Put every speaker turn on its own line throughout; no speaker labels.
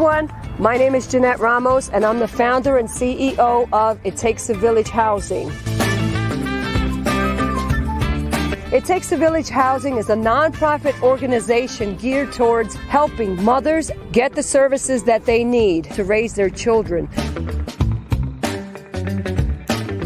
everyone. My name is Jeanette Ramos, and I'm the founder and CEO of It Takes a Village Housing. It Takes a Village Housing is a nonprofit organization geared towards helping mothers get the services that they need to raise their children.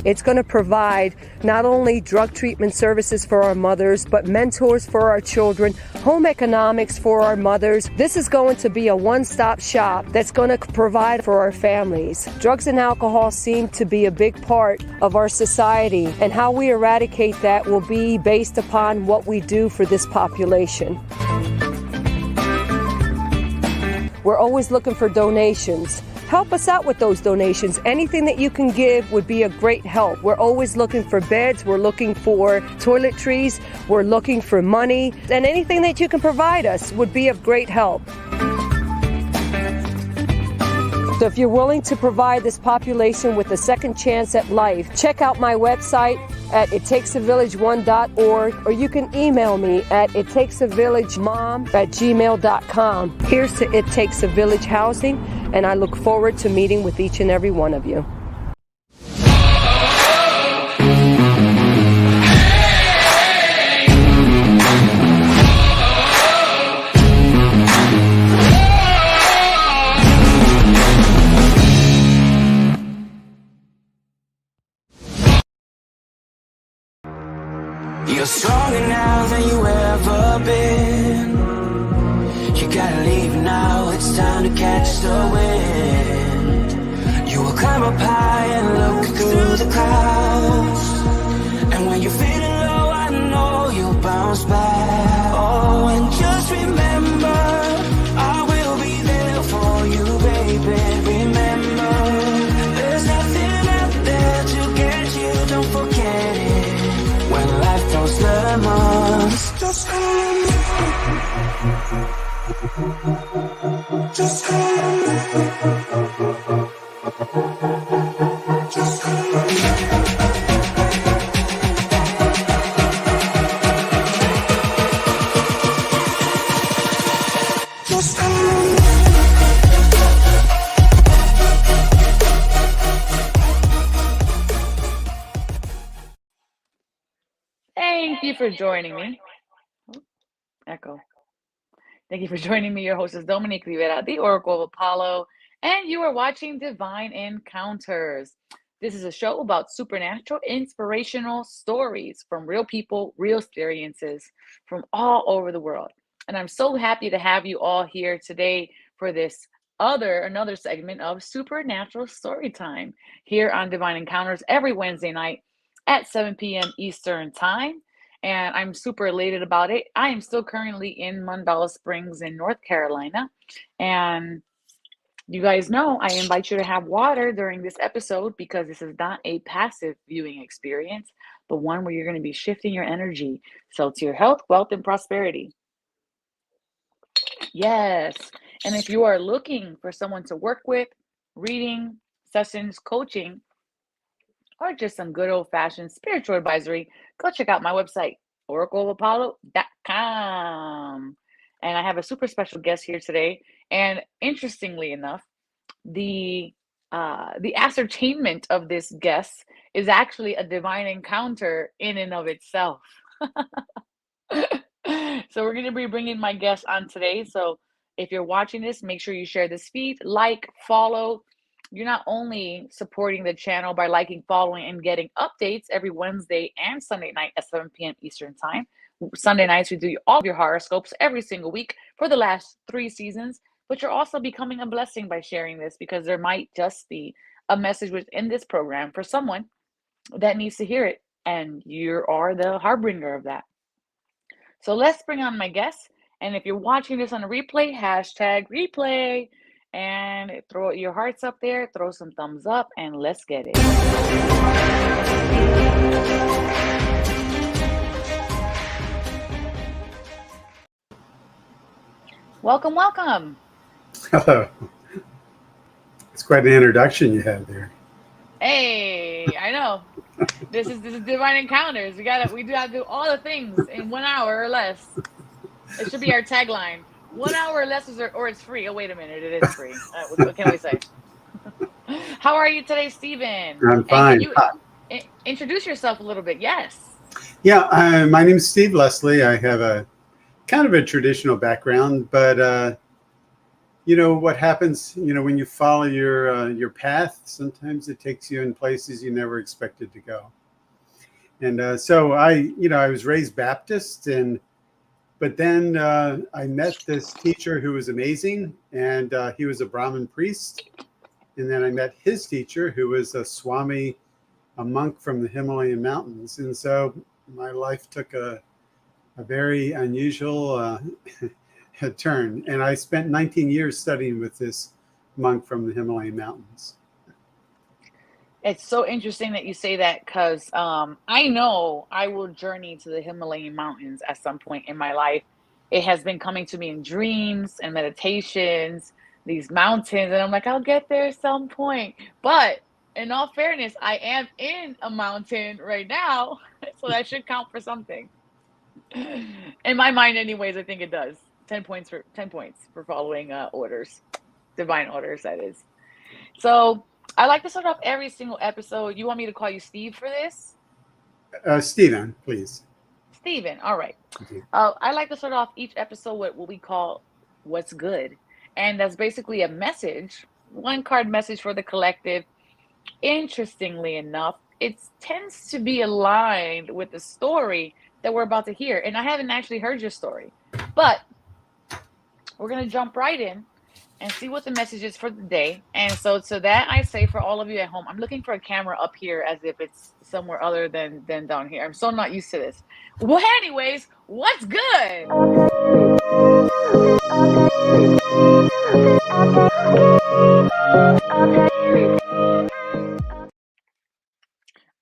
It's going to provide not only drug treatment services for our mothers, but mentors for our children, home economics for our mothers. This is going to be a one-stop shop that's going to provide for our families. Drugs and alcohol seem to be a big part of our society, and how we eradicate that will be based upon what we do for this population. We're always looking for donations. Help us out with those donations. Anything that you can give would be a great help. We're always looking for beds. We're looking for toiletries. We're looking for money. And anything that you can provide us would be of great help. So if you're willing to provide this population with a second chance at life, check out my website at ittakesavillage1.org, or you can email me at ittakesavillagemom@gmail.com. Here's to It Takes a Village Housing, and I look forward to meeting with each and every one of you.
You're stronger now than you ever been. You gotta leave now, it's time to catch the wind. You will climb up high and look through the clouds. And when you're feeling low, I know you'll bounce back. Oh, and just remember, I will be there for you, baby. Remember, there's nothing out there to get you, don't forget it. When life throws lemons, just come. Just come. Just come. Just come.
Thank you for joining me. Echo. Thank you for joining me. Your host is Dominique Rivera, the Oracle of Apollo, and you are watching Divine Encounters. This is a show about supernatural, inspirational stories from real people, real experiences from all over the world. And I'm so happy to have you all here today for this another segment of Supernatural Storytime here on Divine Encounters every Wednesday night at 7 p.m. Eastern Time. And I'm super elated about it. I am still currently in Mandala Springs in North Carolina. And you guys know I invite you to have water during this episode, because this is not a passive viewing experience, but one where you're going to be shifting your energy. So to your health, wealth, and prosperity. Yes. And if you are looking for someone to work with, reading, sessions, coaching, or just some good old-fashioned spiritual advisory, go check out my website, oracleofapollo.com. And I have a super special guest here today. And interestingly enough, the ascertainment of this guest is actually a divine encounter in and of itself. So we're going to be bringing my guest on today. So if you're watching this, make sure you share this feed, like, follow. You're not only supporting the channel by liking, following, and getting updates every Wednesday and Sunday night at 7 p.m. Eastern Time. Sunday nights, we do all of your horoscopes every single week for the last 3 seasons. But you're also becoming a blessing by sharing this, because there might just be a message within this program for someone that needs to hear it. And you are the harbinger of that. So let's bring on my guest. And if you're watching this on a replay, hashtag replay. And throw your hearts up there, throw some thumbs up, and let's get it. Welcome, welcome.
Hello. It's quite an introduction you had there.
Hey, I know. This is Divine Encounters. We do have to do all the things in 1 hour or less. It should be our tagline. 1 hour lessons, or it's free. Oh, wait a minute. It is free. What can we say? How are you today, Stephen?
I'm
And can
fine.
you introduce yourself a little bit? Yes.
Yeah, my name is Steve Leslie. I have a kind of a traditional background, but what happens, when you follow your path, sometimes it takes you in places you never expected to go. And so I was raised Baptist, but then I met this teacher who was amazing, and he was a Brahmin priest. And then I met his teacher, who was a Swami, a monk from the Himalayan mountains. And so my life took a very unusual turn. And I spent 19 years studying with this monk from the Himalayan mountains.
It's so interesting that you say that because I know I will journey to the Himalayan mountains at some point in my life. It has been coming to me in dreams and meditations, these mountains, and I'm like, I'll get there at some point. But in all fairness, I am in a mountain right now, so that should count for something. In my mind, anyways, I think it does. 10 points for following orders, divine orders, that is. So I like to start off every single episode. You want me to call you Steve for this?
Stephen, please.
Steven, all right.
Okay.
I like to start off each episode with what we call What's Good. And that's basically a message, one card message for the collective. Interestingly enough, it tends to be aligned with the story that we're about to hear. And I haven't actually heard your story, but we're going to jump right in and see what the message is for the day. And so to that, I say for all of you at home, I'm looking for a camera up here as if it's somewhere other than down here. I'm so not used to this. Well, anyways, what's good?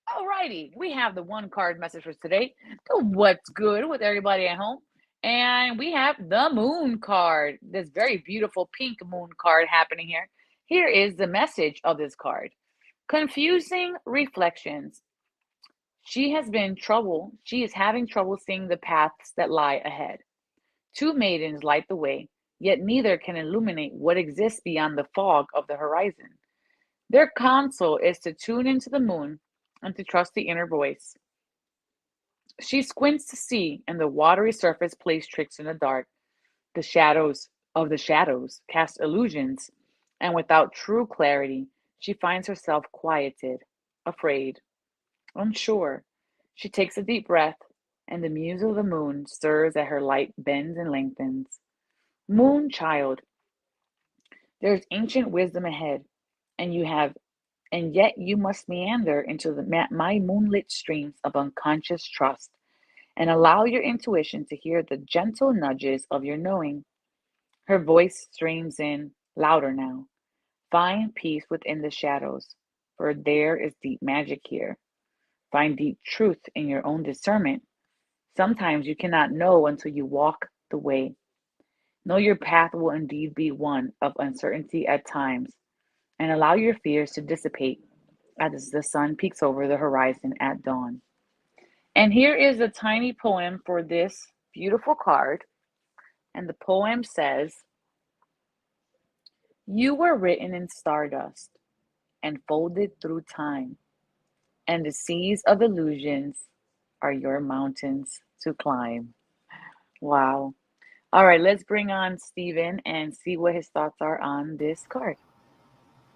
Alrighty, we have the one card message for today. The what's good with everybody at home. And we have the moon card, this very beautiful pink moon card happening here. Here is the message of this card. Confusing reflections. She is having trouble seeing the paths that lie ahead. Two maidens light the way, yet neither can illuminate what exists beyond the fog of the horizon. Their counsel is to tune into the moon and to trust the inner voice. She squints to see, and the watery surface plays tricks in the dark. The shadows of the shadows cast illusions, and without true clarity, she finds herself quieted, afraid, unsure. She takes a deep breath, and the muse of the moon stirs as her light bends and lengthens. Moon child, there's ancient wisdom ahead, and yet you must meander into my moonlit streams of unconscious trust and allow your intuition to hear the gentle nudges of your knowing. Her voice streams in, louder now. Find peace within the shadows, for there is deep magic here. Find deep truth in your own discernment. Sometimes you cannot know until you walk the way. Know your path will indeed be one of uncertainty at times, and allow your fears to dissipate as the sun peeks over the horizon at dawn. And here is a tiny poem for this beautiful card. And the poem says, you were written in stardust and folded through time, and the seas of illusions are your mountains to climb. Wow. All right, let's bring on Stephen and see what his thoughts are on this card.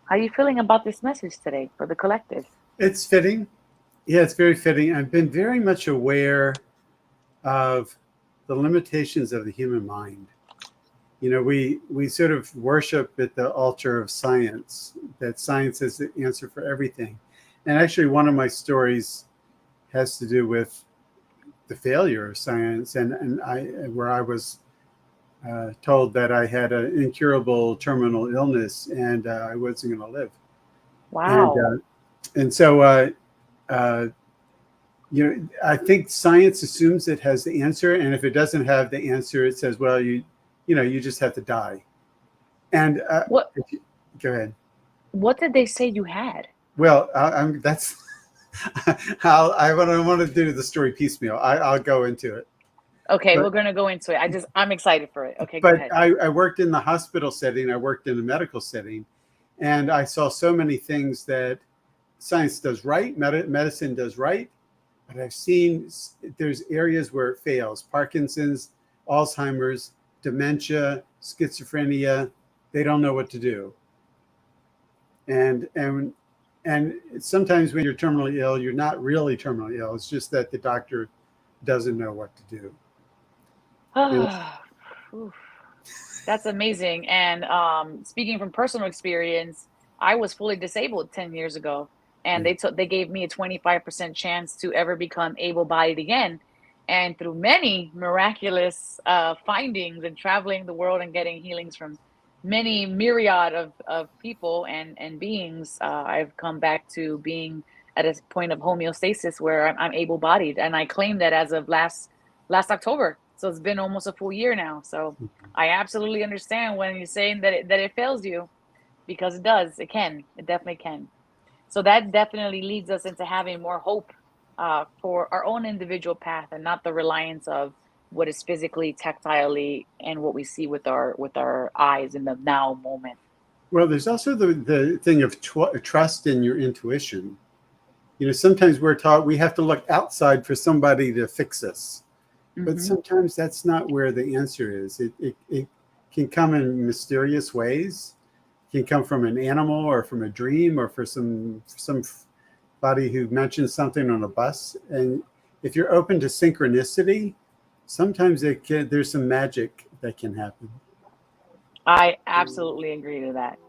How are you feeling about this message today for the collective?
It's fitting. Yeah, it's very fitting. I've been very much aware of the limitations of the human mind. We sort of worship at the altar of science, that science is the answer for everything. And actually, one of my stories has to do with the failure of science, where I was told that I had an incurable terminal illness and I wasn't going to live.
Wow.
And so, I think science assumes it has the answer, and if it doesn't have the answer, it says, "Well, you just have to die." And go ahead.
What did they say you had?
Well, that's I want to do the story piecemeal. I'll go into it.
Okay,
But
we're gonna go into it. I'm excited for it. Okay, go
but
ahead.
I worked in the hospital setting. I worked in a medical setting, and I saw so many things that science does right, medicine does right, but I've seen there's areas where it fails. Parkinson's, Alzheimer's, dementia, schizophrenia. They don't know what to do. And sometimes when you're terminally ill, you're not really terminally ill. It's just that the doctor doesn't know what to do. And
Oof, that's amazing. And speaking from personal experience, I was fully disabled 10 years ago, and they gave me a 25% chance to ever become able-bodied again. And through many miraculous findings and traveling the world and getting healings from many myriad of people and beings, I've come back to being at a point of homeostasis where I'm able-bodied, and I claim that as of last October. So it's been almost a full year now. So I absolutely understand when you're saying that it fails you, because it does. It can. It definitely can. So that definitely leads us into having more hope for our own individual path, and not the reliance of what is physically, tactilely, and what we see with our eyes in the now moment.
well, there's also the thing of trust in your intuition. Sometimes we're taught we have to look outside for somebody to fix us. But sometimes that's not where the answer is. It can come in mysterious ways. It can come from an animal or from a dream or for somebody who mentioned something on a bus. And if you're open to synchronicity, sometimes there's some magic that can happen.
I absolutely agree to that.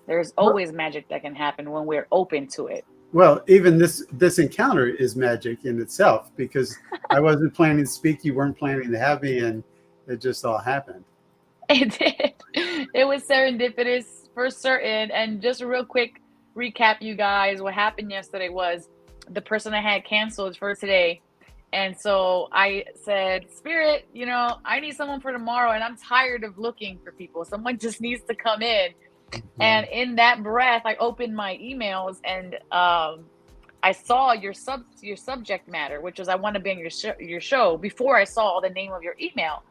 There's always magic that can happen when we're open to it.
Well, even this encounter is magic in itself, because I wasn't planning to speak, you weren't planning to have me, and it just all happened.
It did. It was serendipitous for certain. And just a real quick recap, you guys, what happened yesterday was the person I had canceled for today. And so I said, Spirit, I need someone for tomorrow, and I'm tired of looking for people. Someone just needs to come in. And in that breath, I opened my emails, and I saw your subject matter, which was I want to be on your show, before I saw the name of your email.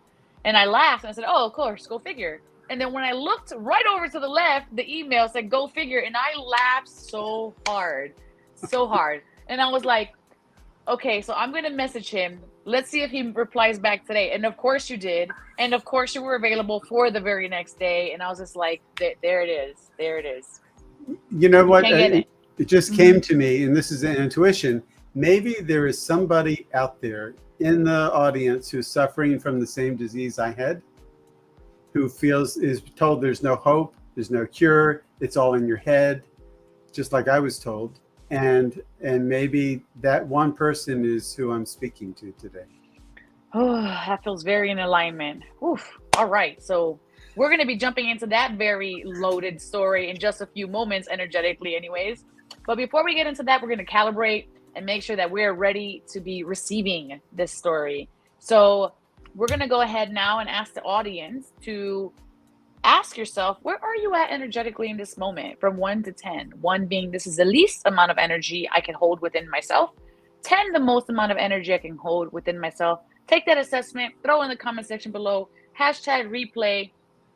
And I laughed and I said, oh, of course, go figure. And then when I looked right over to the left, the email said, go figure. And I laughed so hard. And I was like, okay, so I'm going to message him. Let's see if he replies back today. And of course you did. And of course you were available for the very next day. And I was just like, there it is. There it is.
You know what?
It
just came to me, and this is an intuition. Maybe there is somebody out there in the audience who's suffering from the same disease I had, who is told there's no hope, there's no cure, it's all in your head, just like I was told. And maybe that one person is who I'm speaking to today.
Oh, that feels very in alignment. Oof. All right. So we're going to be jumping into that very loaded story in just a few moments, energetically anyways. But before we get into that, we're going to calibrate and make sure that we're ready to be receiving this story. So we're going to go ahead now and ask the audience to ask yourself, where are you at energetically in this moment, from 1 to 10? 1 being this is the least amount of energy I can hold within myself. 10, the most amount of energy I can hold within myself. Take that assessment, throw in the comment section below, #replay,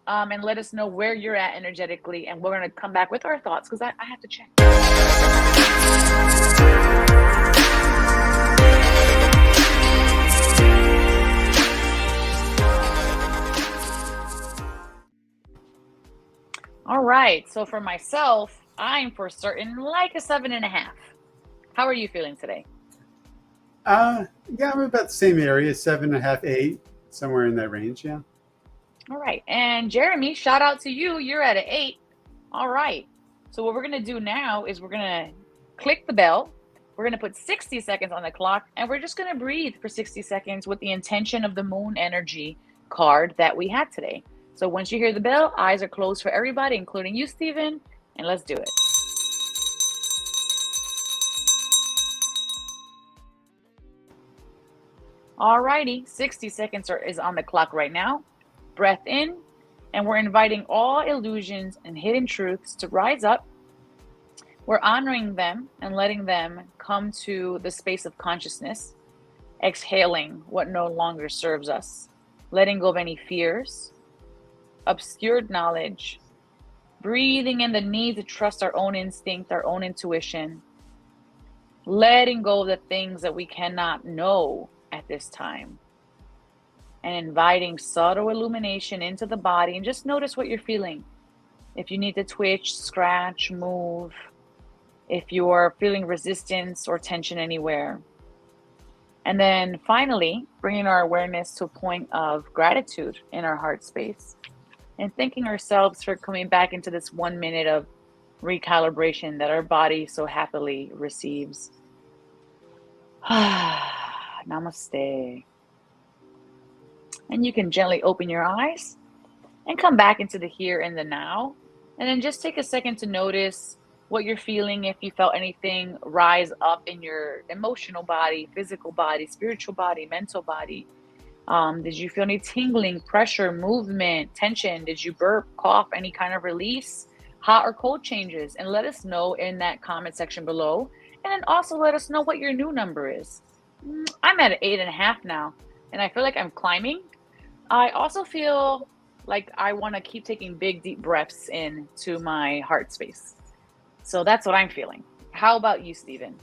and let us know where you're at energetically. And we're going to come back with our thoughts, because I have to check. All right. So for myself, I'm for certain like a 7.5. How are you feeling today?
Yeah, I'm about the same area, 7.5, 8, somewhere in that range. Yeah.
All right. And Jeremy, shout out to you. You're at an 8. All right. So what we're going to do now is we're going to click the bell. We're going to put 60 seconds on the clock, and we're just going to breathe for 60 seconds with the intention of the moon energy card that we had today. So once you hear the bell, eyes are closed for everybody, including you, Stephen, and let's do it. All righty, 60 seconds is on the clock right now. Breath in, and we're inviting all illusions and hidden truths to rise up. We're honoring them and letting them come to the space of consciousness. exhaling what no longer serves us, letting go of any fears, obscured knowledge, breathing in the need to trust our own instinct, our own intuition, letting go of the things that we cannot know at this time, and inviting subtle illumination into the body. And just notice what you're feeling. If you need to twitch, scratch, move, if you are feeling resistance or tension anywhere. And then finally, bringing our awareness to a point of gratitude in our heart space and thanking ourselves for coming back into this 1 minute of recalibration that our body so happily receives. Namaste. And you can gently open your eyes and come back into the here and the now. And then just take a second to notice what you're feeling, if you felt anything rise up in your emotional body, physical body, spiritual body, mental body. Did you feel any tingling, pressure, movement, tension? Did you burp, cough, any kind of release, hot or cold changes? And let us know in that comment section below. And then also let us know what your new number is. I'm at an 8.5 now, and I feel like I'm climbing. I also feel like I want to keep taking big, deep breaths into my heart space. So that's what I'm feeling. How about you, Stephen?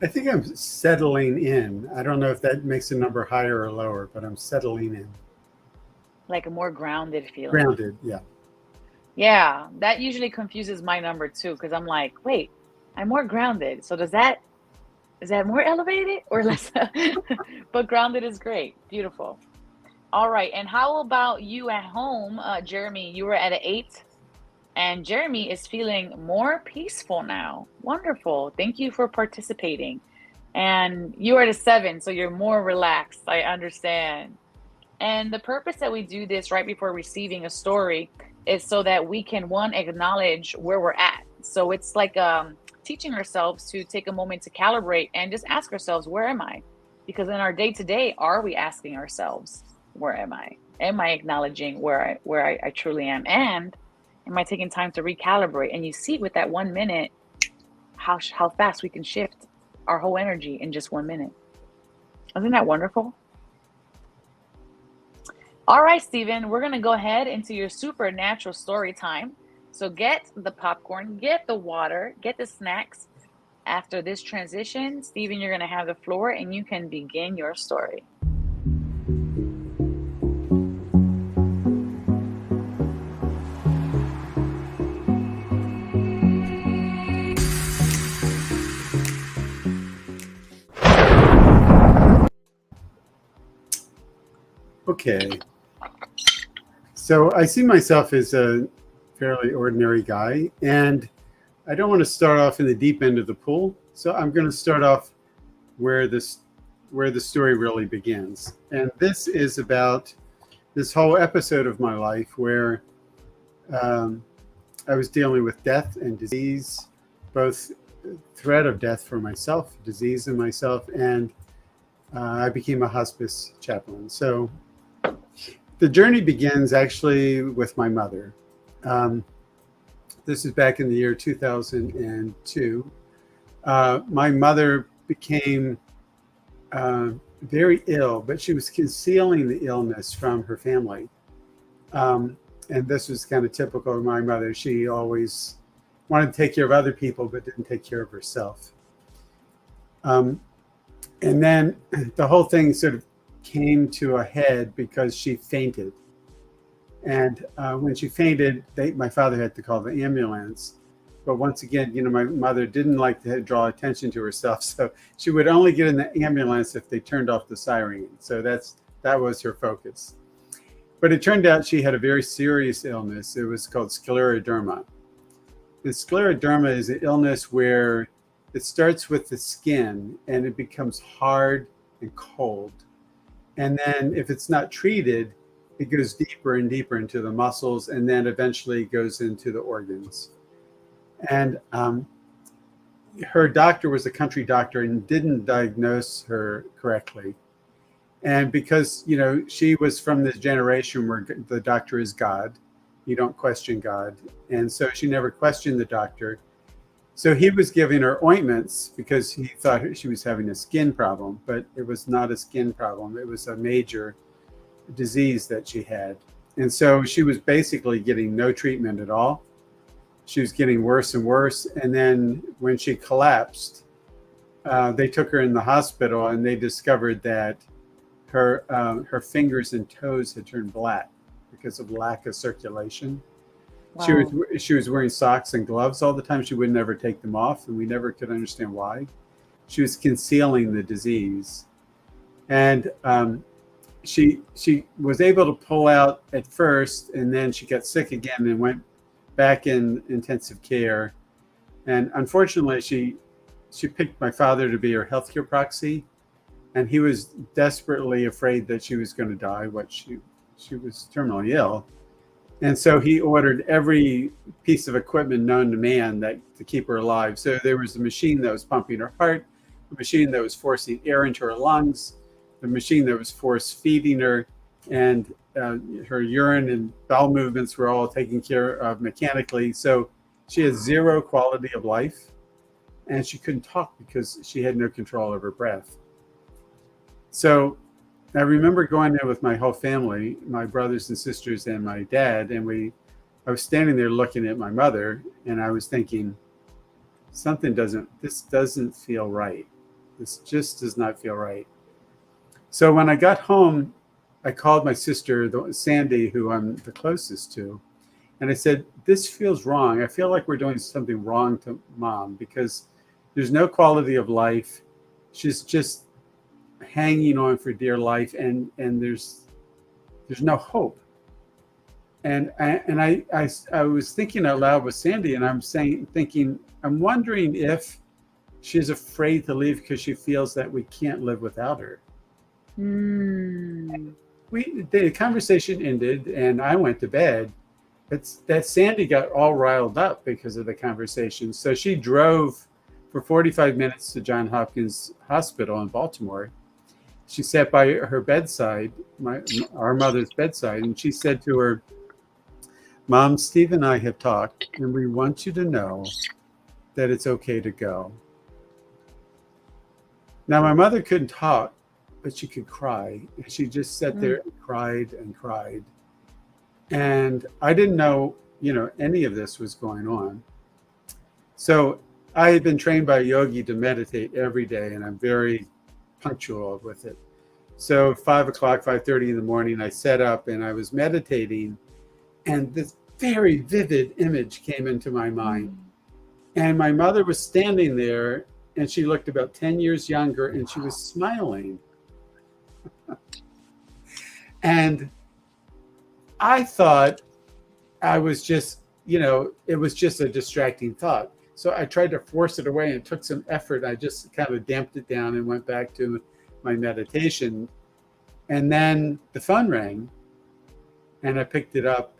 I think I'm settling in. I don't know if that makes the number higher or lower, but I'm settling in.
Like a more grounded feeling.
Grounded, yeah.
Yeah, that usually confuses my number too, because I'm like, wait, I'm more grounded. So is that more elevated or less? But grounded is great. Beautiful. All right. And how about you at home? Jeremy, you were at an 8. And Jeremy is feeling more peaceful now. Wonderful. Thank you for participating. And you are at a 7, so you're more relaxed. I understand. And the purpose that we do this right before receiving a story is so that we can, one, acknowledge where we're at. So it's like teaching ourselves to take a moment to calibrate and just ask ourselves, where am I? Because in our day-to-day, are we asking ourselves, where am I? Am I acknowledging where I truly am? And am I taking time to recalibrate? And you see with that 1 minute, how fast we can shift our whole energy in just 1 minute. Isn't that wonderful? All right, Stephen, we're going to go ahead into your supernatural story time. So get the popcorn, get the water, get the snacks. After this transition, Stephen, you're going to have the floor and you can begin your story.
Okay. So I see myself as a fairly ordinary guy, and I don't want to start off in the deep end of the pool. So I'm going to start off where the story really begins. And this is about this whole episode of my life where I was dealing with death and disease, both threat of death for myself, disease in myself, and I became a hospice chaplain. So the journey begins actually with my mother. This is back in the year 2002. My mother became very ill, but she was concealing the illness from her family. And this was kind of typical of my mother. She always wanted to take care of other people, but didn't take care of herself. And then the whole thing sort of came to a head because she fainted. And when she fainted, my father had to call the ambulance. But once again, my mother didn't like to draw attention to herself. So she would only get in the ambulance if they turned off the siren. So that was her focus. But it turned out she had a very serious illness. It was called scleroderma. And scleroderma is an illness where it starts with the skin and it becomes hard and cold. And then if it's not treated, it goes deeper and deeper into the muscles and then eventually goes into the organs. And her doctor was a country doctor and didn't diagnose her correctly. And because, she was from this generation where the doctor is God, you don't question God. And so she never questioned the doctor. So he was giving her ointments because he thought she was having a skin problem, but it was not a skin problem. It was a major disease that she had. And so she was basically getting no treatment at all. She was getting worse and worse. And then when she collapsed, they took her in the hospital and they discovered that her fingers and toes had turned black because of lack of circulation.
Wow.
She was wearing socks and gloves all the time. She would never take them off, and we never could understand why. She was concealing the disease, and she was able to pull out at first, and then she got sick again and went back in intensive care. And unfortunately, she picked my father to be her healthcare proxy, and he was desperately afraid that she was going to die. She was terminally ill. And so he ordered every piece of equipment known to man to keep her alive. So there was a machine that was pumping her heart, a machine that was forcing air into her lungs, the machine that was force feeding her, and her urine and bowel movements were all taken care of mechanically. So she had zero quality of life, and she couldn't talk because she had no control of her breath. So I remember going there with my whole family, my brothers and sisters and my dad, and I was standing there looking at my mother, and I was thinking, this doesn't feel right. This just does not feel right. So when I got home, I called my sister, Sandy, who I'm the closest to, and I said, this feels wrong. I feel like we're doing something wrong to Mom because there's no quality of life. She's just hanging on for dear life, and there's no hope. And I was thinking out loud with Sandy, and I'm wondering if she's afraid to leave because she feels that we can't live without her. The conversation ended, and I went to bed. That Sandy got all riled up because of the conversation. So she drove for 45 minutes to Johns Hopkins Hospital in Baltimore. She sat by her bedside, our mother's bedside, and she said to her, Mom, Steve and I have talked, and we want you to know that it's okay to go. Now, my mother couldn't talk, but she could cry. And she just sat there and cried and cried. And I didn't know, any of this was going on. So I had been trained by a yogi to meditate every day, and I'm very punctual with it. So 5:30 in the morning, I sat up and I was meditating, and this very vivid image came into my mind. And my mother was standing there, and she looked about 10 years younger, and she was smiling. And I thought I was just, it was just a distracting thought. So I tried to force it away, and it took some effort. I just kind of damped it down and went back to my meditation. And then the phone rang, and I picked it up,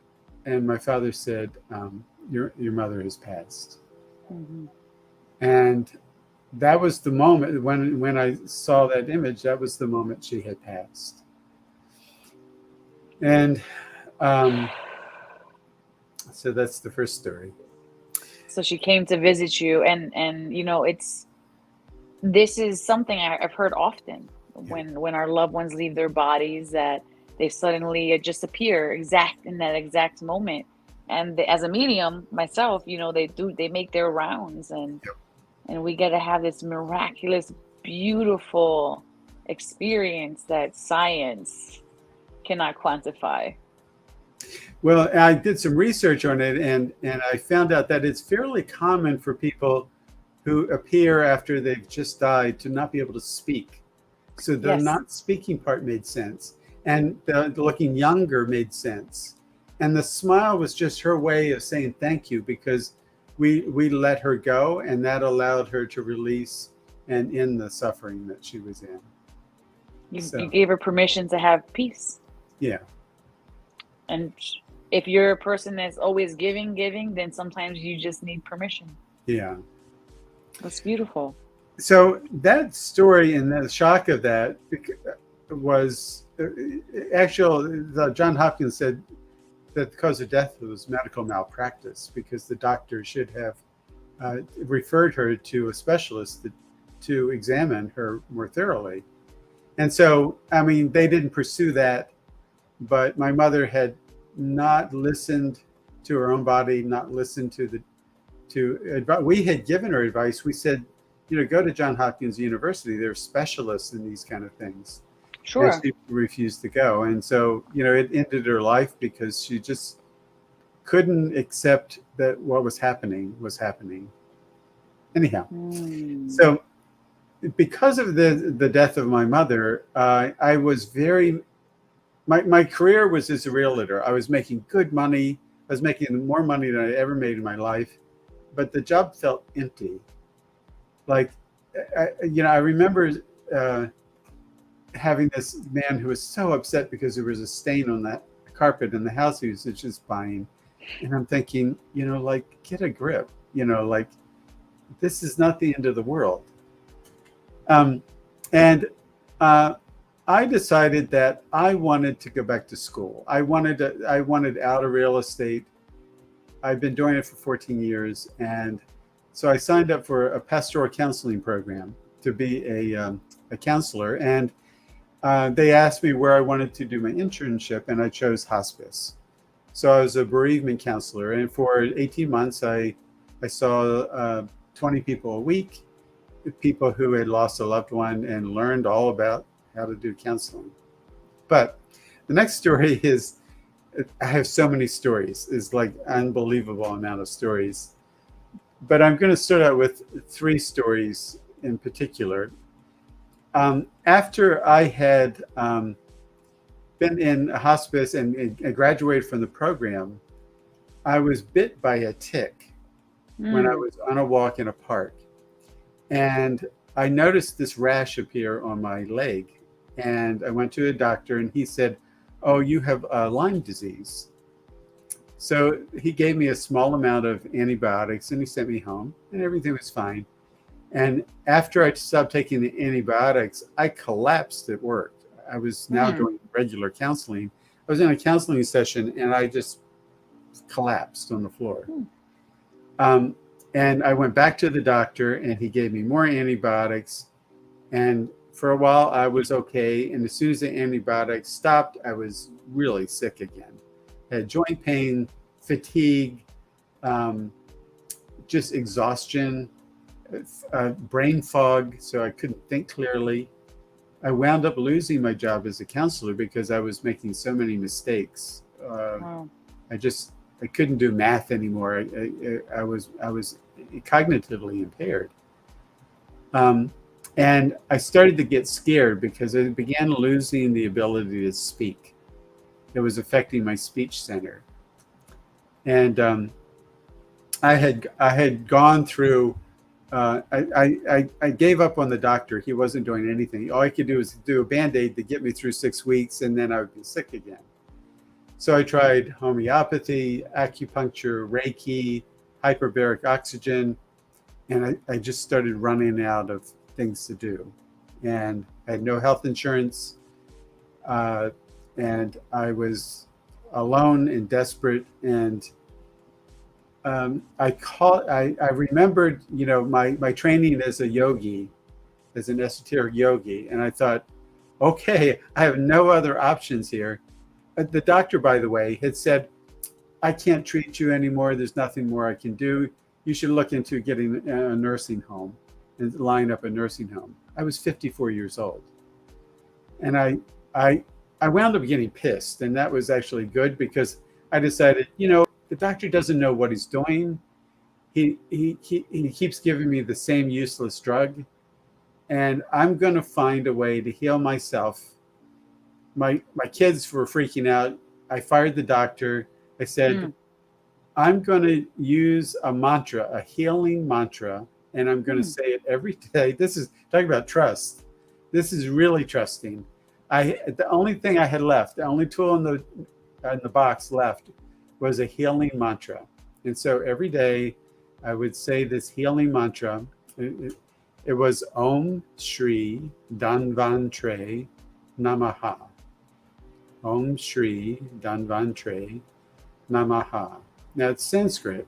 and my father said, your mother has passed. Mm-hmm. And that was the moment when I saw that image, that was the moment she had passed. And so that's the first story.
So she came to visit you, and this is something I've heard often when our loved ones leave their bodies, that they suddenly just appear in that exact moment. And as a medium myself, they make their rounds, and we get to have this miraculous, beautiful experience that science cannot quantify.
Well, I did some research on it, and I found out that it's fairly common for people who appear after they've just died to not be able to speak. So the not speaking part made sense, and the looking younger made sense. And the smile was just her way of saying thank you, because we let her go, and that allowed her to release and end the suffering that she was in.
You gave her permission to have peace.
Yeah.
And if you're a person that's always giving, then sometimes you just need permission. Yeah. That's beautiful.
So that story and the shock of that was actually, John Hopkins said that the cause of death was medical malpractice, because the doctor should have referred her to a specialist to examine her more thoroughly. And so, I mean, they didn't pursue that, but my mother had not listened to her own body, not listened we had given her advice. We said, go to Johns Hopkins University. They're specialists in these kind of things.
Sure.
And she refused to go. And so, it ended her life because she just couldn't accept that what was happening was happening. Anyhow, so because of the death of my mother, I was my career was as a realtor. I was making good money. I was making more money than I ever made in my life, but the job felt empty. Like, I remember having this man who was so upset because there was a stain on that carpet in the house he was just buying. And I'm thinking, like, get a grip, like, this is not the end of the world. And I decided that I wanted to go back to school. I wanted out of real estate. I've been doing it for 14 years. And so I signed up for a pastoral counseling program to be a counselor. And they asked me where I wanted to do my internship, and I chose hospice. So I was a bereavement counselor. And for 18 months, I saw 20 people a week, people who had lost a loved one, and learned all about how to do counseling. But the next story is, I have so many stories. It's like unbelievable amount of stories. But I'm going to start out with 3 stories in particular. After I had been in a hospice and graduated from the program, I was bit by a tick when I was on a walk in a park. And I noticed this rash appear on my leg. And I went to a doctor, and he said, "Oh, you have Lyme disease." So he gave me a small amount of antibiotics, and he sent me home, and everything was fine. And after I stopped taking the antibiotics, I collapsed at work. I was now doing regular counseling. I was in a counseling session, and I just collapsed on the floor. And I went back to the doctor, and he gave me more antibiotics. And for a while, I was okay. And as soon as the antibiotics stopped, I was really sick again. I had joint pain, fatigue, just exhaustion, brain fog, so I couldn't think clearly. I wound up losing my job as a counselor because I was making so many mistakes. I couldn't do math anymore. I was cognitively impaired. And I started to get scared because I began losing the ability to speak. It was affecting my speech center. And I had gone through, I gave up on the doctor. He wasn't doing anything. All I could do was do a Band-Aid to get me through 6 weeks, and then I would be sick again. So I tried homeopathy, acupuncture, Reiki, hyperbaric oxygen, and I just started running out of things to do. And I had no health insurance, and I was alone and desperate. And I remembered, my training as a yogi, as an esoteric yogi, and I thought, okay, I have no other options here. The doctor, by the way, had said, "I can't treat you anymore. There's nothing more I can do. You should look into getting a nursing home and line up a nursing home." I was 54 years old. And I wound up getting pissed. And that was actually good because I decided, the doctor doesn't know what he's doing. He keeps giving me the same useless drug. And I'm going to find a way to heal myself. My kids were freaking out. I fired the doctor. I said, I'm going to use a mantra, a healing mantra, and I'm going to say it every day. This is talking about trust. This is really trusting. The only thing I had left, the only tool in the box left was a healing mantra. And so every day I would say this healing mantra. It was Om Shri Dhanvantre Namaha. Om Shri Dhanvantre Namaha. Now it's Sanskrit.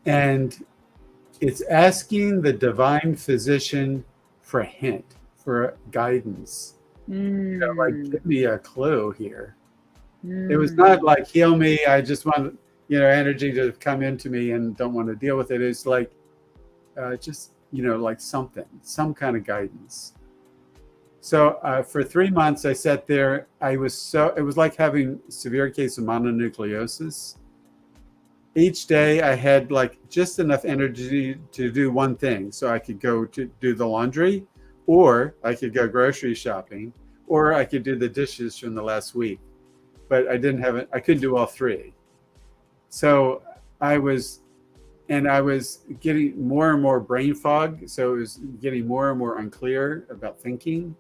And it's asking the divine physician for a hint, for guidance. Like, give me a clue here. It was not like heal me. I just want, energy to come into me and don't want to deal with it. It's like just, like some kind of guidance. So for 3 months, I sat there. It was like having a severe case of mononucleosis. Each day I had like just enough energy to do one thing. So I could go to do the laundry, or I could go grocery shopping, or I could do the dishes from the last week. But I couldn't do all three. So I was getting more and more brain fog. So it was getting more and more unclear about thinking.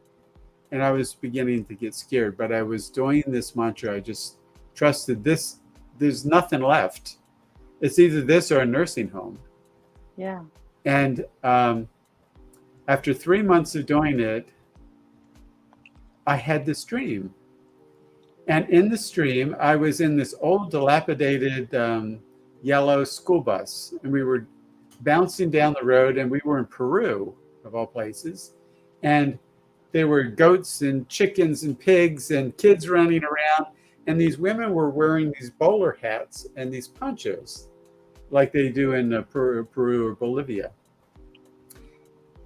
And I was beginning to get scared, but I was doing this mantra. I just trusted this. There's nothing left. It's either this or a nursing home.
Yeah.
And after 3 months of doing it, I had this dream. And in this dream, I was in this old dilapidated yellow school bus, and we were bouncing down the road, and we were in Peru, of all places. And there were goats and chickens and pigs and kids running around. And these women were wearing these bowler hats and these ponchos like they do in Peru or Bolivia.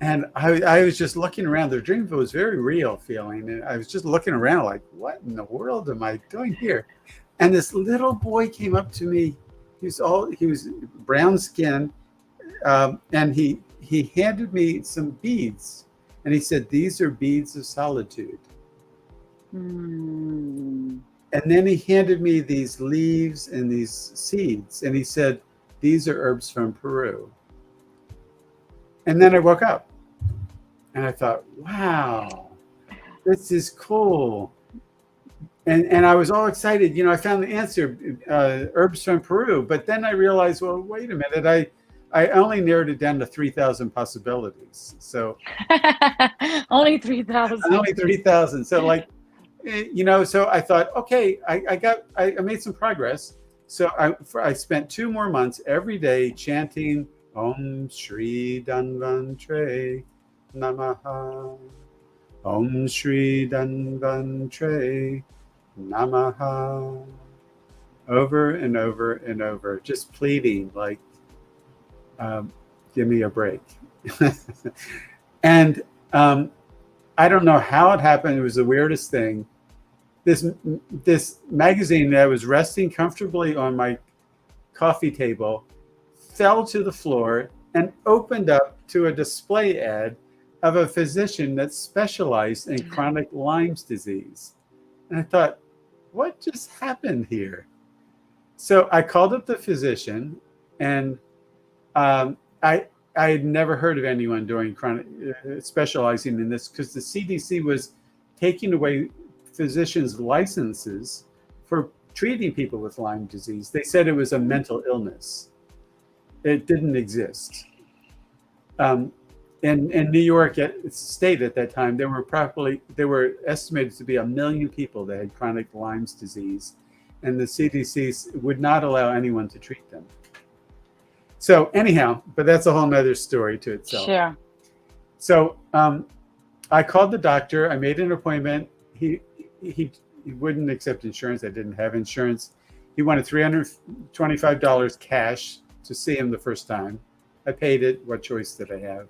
And I was just looking around. The dream was very real feeling. And I was just looking around like, what in the world am I doing here? And this little boy came up to me. He was brown skinned. And he handed me some beads. And he said, these are beads of solitude. And then he handed me these leaves and these seeds. And he said, these are herbs from Peru. And then I woke up. And I thought, wow, this is cool. And I was all excited. I found the answer, herbs from Peru. But then I realized, well, wait a minute. I only narrowed it down to 3,000 possibilities. So
only 3,000.
Only 3,000. So so I thought, okay, I made some progress. So I spent 2 more months every day chanting Om Shri Dhanvantre Namaha. Om Shri Dhanvantre Namaha. Over and over and over, just pleading like, give me a break. And I don't know how it happened. It was the weirdest thing. This magazine that was resting comfortably on my coffee table fell to the floor and opened up to a display ad of a physician that specialized in chronic Lyme's disease. And I thought, what just happened here? So I called up the physician, and I had never heard of anyone doing chronic specializing in this, because the CDC was taking away physicians' licenses for treating people with Lyme disease. They said it was a mental illness. It didn't exist. In New York State at that time, there were estimated to be 1 million people that had chronic Lyme's disease, and the CDC would not allow anyone to treat them. So anyhow, but that's a whole nother story to itself.
Sure.
So I called the doctor. I made an appointment. He wouldn't accept insurance. I didn't have insurance. He wanted $325 cash to see him the first time. I paid it. What choice did I have?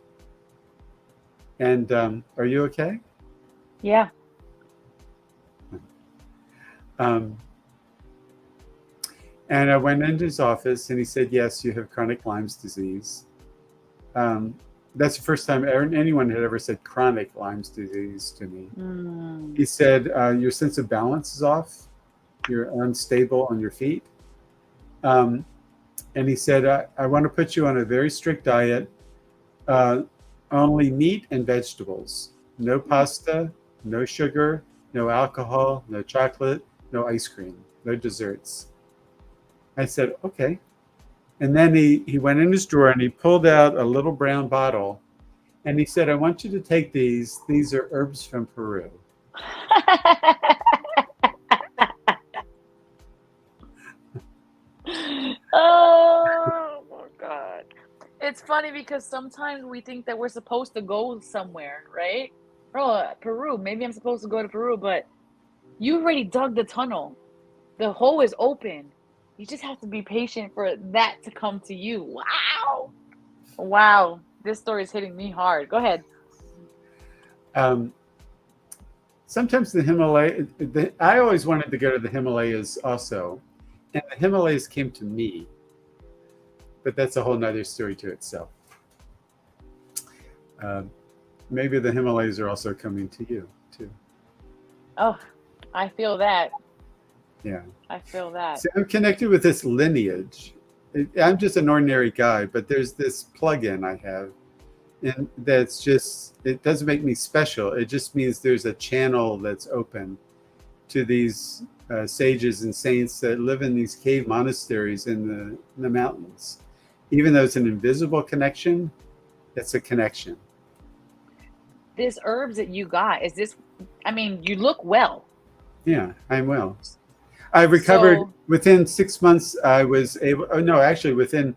And are you okay?
Yeah.
And I went into his office, and he said, yes, you have chronic Lyme's disease. That's the first time anyone had ever said chronic Lyme's disease to me. He said, your sense of balance is off. You're unstable on your feet. And he said, I want to put you on a very strict diet, only meat and vegetables, no pasta, no sugar, no alcohol, no chocolate, no ice cream, no desserts. I said, okay. And then he went in his drawer and he pulled out a little brown bottle, and he said, I want you to take these. These are herbs from Peru.
Oh my God. it's funny because sometimes we think that we're supposed to go somewhere, right? Oh, Peru. Maybe I'm supposed to go to Peru, but you already dug the tunnel. The hole is open. You just have to be patient for that to come to you. Wow. Wow. This story is hitting me hard. Go ahead.
Um, Sometimes I always wanted to go to the Himalayas also, and the Himalayas came to me, but that's a whole nother story to itself. Maybe the Himalayas are also coming to you too.
Oh, I feel that.
Yeah.
I feel that.
So I'm connected with this lineage. I'm just an ordinary guy, but there's this plug-in I have, and that's just, it doesn't make me special. It just means there's a channel that's open to these sages and saints that live in these cave monasteries in the mountains. Even though it's an invisible connection, it's a connection.
This herbs that you got, is this, I mean, you look well.
Yeah, I'm well. I recovered within 6 months. I was able, oh no, actually within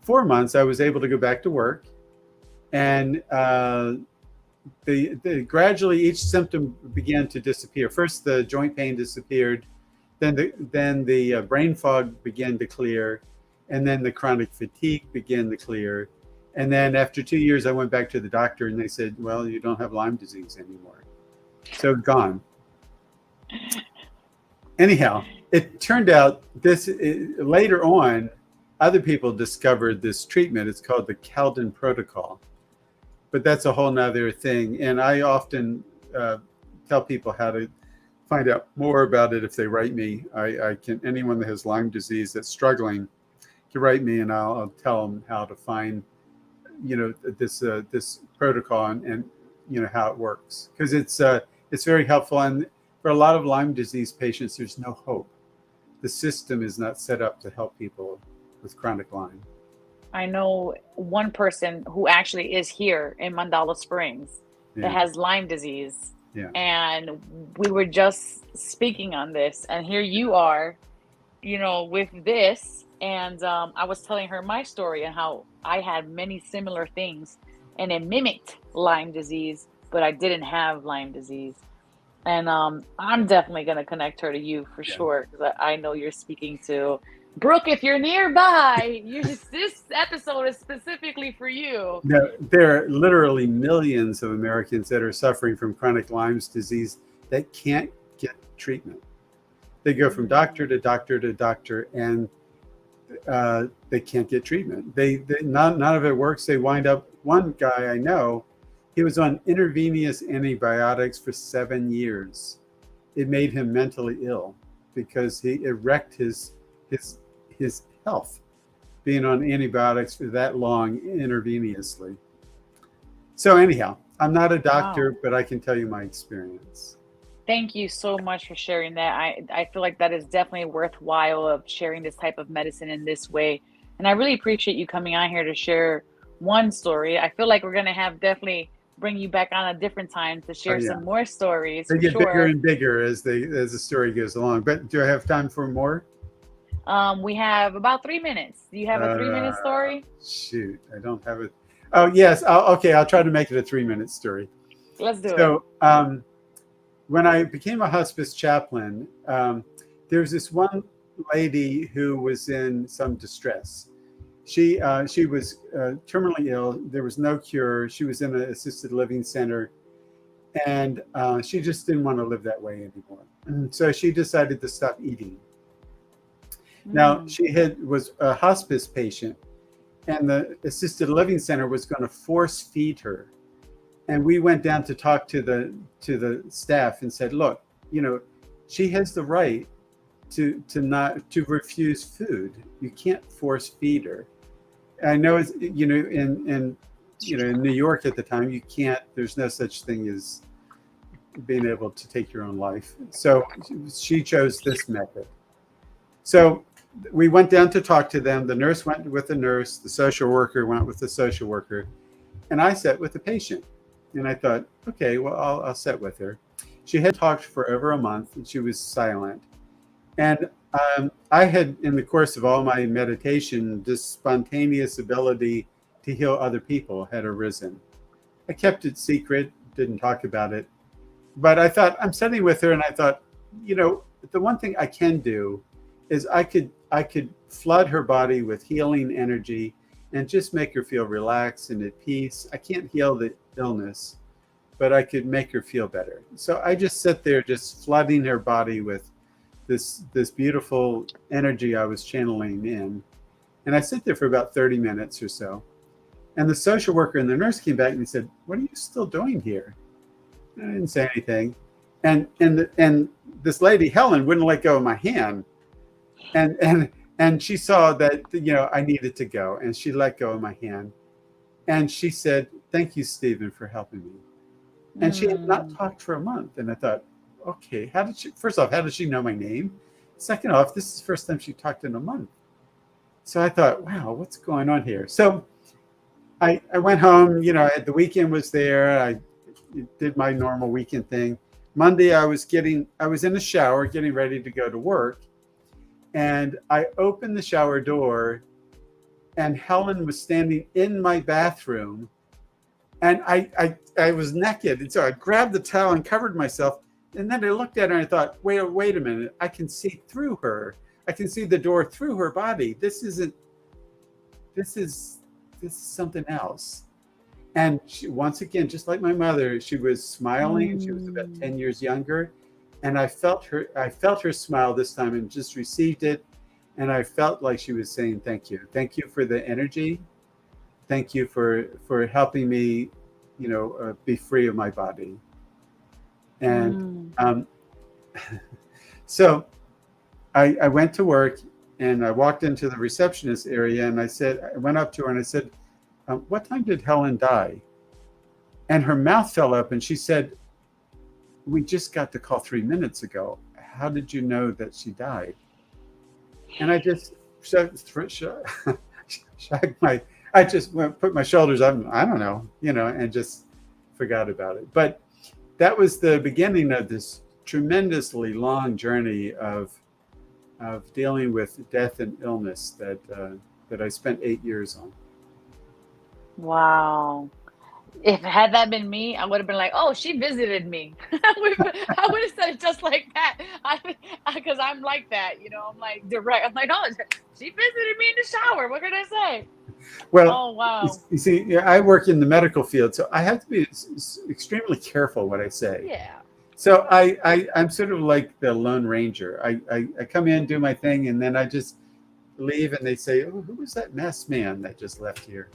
4 months, I was able to go back to work. And gradually each symptom began to disappear. First, the joint pain disappeared. Then the brain fog began to clear. And then the chronic fatigue began to clear. And then after 2 years, I went back to the doctor and they said, well, you don't have Lyme disease anymore. So gone. Anyhow, it turned out later on, other people discovered this treatment. It's called the Cowden protocol, but that's a whole nother thing. And I often tell people how to find out more about it if they write me. I can, anyone that has Lyme disease that's struggling can write me, and I'll tell them how to find, this protocol and how it works, because it's very helpful. And for a lot of Lyme disease patients, there's no hope. The system is not set up to help people with chronic Lyme.
I know one person who actually is here in Mandala Springs that has Lyme disease.
Yeah.
And we were just speaking on this, and here you are, with this. And I was telling her my story and how I had many similar things, and it mimicked Lyme disease, but I didn't have Lyme disease. And I'm definitely going to connect her to you for sure, because I know you're speaking to Brooke. If you're nearby, this episode is specifically for you.
No, there are literally millions of Americans that are suffering from chronic Lyme disease that can't get treatment. They go from doctor to doctor to doctor, and they can't get treatment. None of it works. They wind up, one guy I know, he was on intravenous antibiotics for 7 years. It made him mentally ill because it wrecked his health, being on antibiotics for that long intravenously. So anyhow, I'm not a doctor, but I can tell you my experience.
Thank you so much for sharing that. I feel like that is definitely worthwhile of sharing this type of medicine in this way. And I really appreciate you coming on here to share one story. I feel like we're going to have definitely bring you back on a different time to share some more stories.
They get bigger and bigger as the story goes along. But do I have time for more?
We have about 3 minutes. Do you have a 3-minute story?
Shoot, I don't have it. Oh yes. I'll try to make it a 3-minute story.
Let's do it.
So when I became a hospice chaplain, there was this one lady who was in some distress. She was terminally ill. There was no cure. She was in an assisted living center, and she just didn't want to live that way anymore. And so she decided to stop eating. Now, she was a hospice patient, and the assisted living center was going to force feed her. And we went down to talk to the staff and said, look, she has the right to refuse food. You can't force feed her. I know it's, in New York at the time, you can't, there's no such thing as being able to take your own life. So she chose this method. So we went down to talk to them. The nurse went with the nurse, the social worker went with the social worker, and I sat with the patient. And I thought, okay, well, I'll sit with her. She had talked for over a month, and she was silent. And I had, in the course of all my meditation, this spontaneous ability to heal other people had arisen. I kept it secret, didn't talk about it. But I thought, I'm studying with her, and I thought, the one thing I can do is I could flood her body with healing energy and just make her feel relaxed and at peace. I can't heal the illness, but I could make her feel better. So I just sit there just flooding her body with this beautiful energy I was channeling in. And I sit there for about 30 minutes or so. And the social worker and the nurse came back and he said, "What are you still doing here?" And I didn't say anything. And this lady, Helen, wouldn't let go of my hand. And she saw that, I needed to go, and she let go of my hand. And she said, "Thank you, Stephen, for helping me." And she had not talked for a month. And I thought, okay, first off, how did she know my name? Second off, this is the first time she talked in a month. So I thought, wow, what's going on here? So I went home, the weekend was there. I did my normal weekend thing. Monday, I was in the shower getting ready to go to work. And I opened the shower door, and Helen was standing in my bathroom. And I was naked. And so I grabbed the towel and covered myself. And then I looked at her and I thought, wait a minute. I can see through her. I can see the door through her body. This is something else. And she, once again, just like my mother, she was smiling. She was about 10 years younger. And I felt her smile this time and just received it. And I felt like she was saying, thank you. Thank you for the energy. Thank you for helping me, be free of my body. And so I went to work, and I walked into the receptionist area, and I went up to her and I said, "What time did Helen die?" And her mouth fell up, and she said, "We just got the call 3 minutes ago. How did you know that she died?" And I just I just put my shoulders up. I don't know, and just forgot about it. But that was the beginning of this tremendously long journey of dealing with death and illness that I spent 8 years on.
Wow. Had that been me, I would have been like, "Oh, she visited me." I would have said it just like that. Because I'm like that, I'm like direct. I'm like, "Oh, she visited me in the shower. What can I say?"
Well,
oh wow.
You see, I work in the medical field, so I have to be extremely careful what I say.
Yeah.
So I'm sort of like the Lone Ranger. I come in, do my thing, and then I just leave, and they say, "Oh, who was that masked man that just left here?"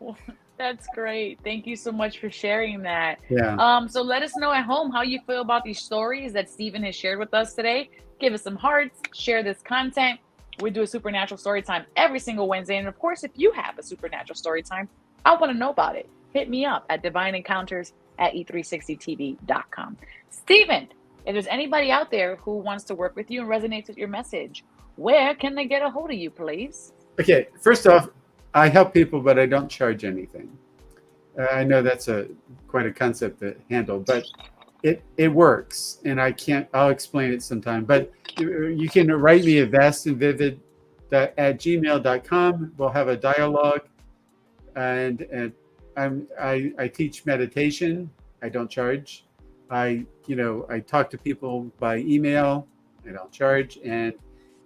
Well, that's great. Thank you so much for sharing that.
Yeah.
So let us know at home how you feel about these stories that Stephen has shared with us today. Give us some hearts, share this content. We do a supernatural story time every single Wednesday. And of course, if you have a supernatural story time, I want to know about it. Hit me up at divineencounters@e360tv.com. Stephen, if there's anybody out there who wants to work with you and resonates with your message, where can they get a hold of you, please?
Okay. First off, I help people, but I don't charge anything. I know that's quite a concept to handle, but it works, and I'll explain it sometime. But you can write me at vastandvivid@gmail.com. We'll have a dialogue, and I teach meditation. I don't charge. I talk to people by email. I don't charge. And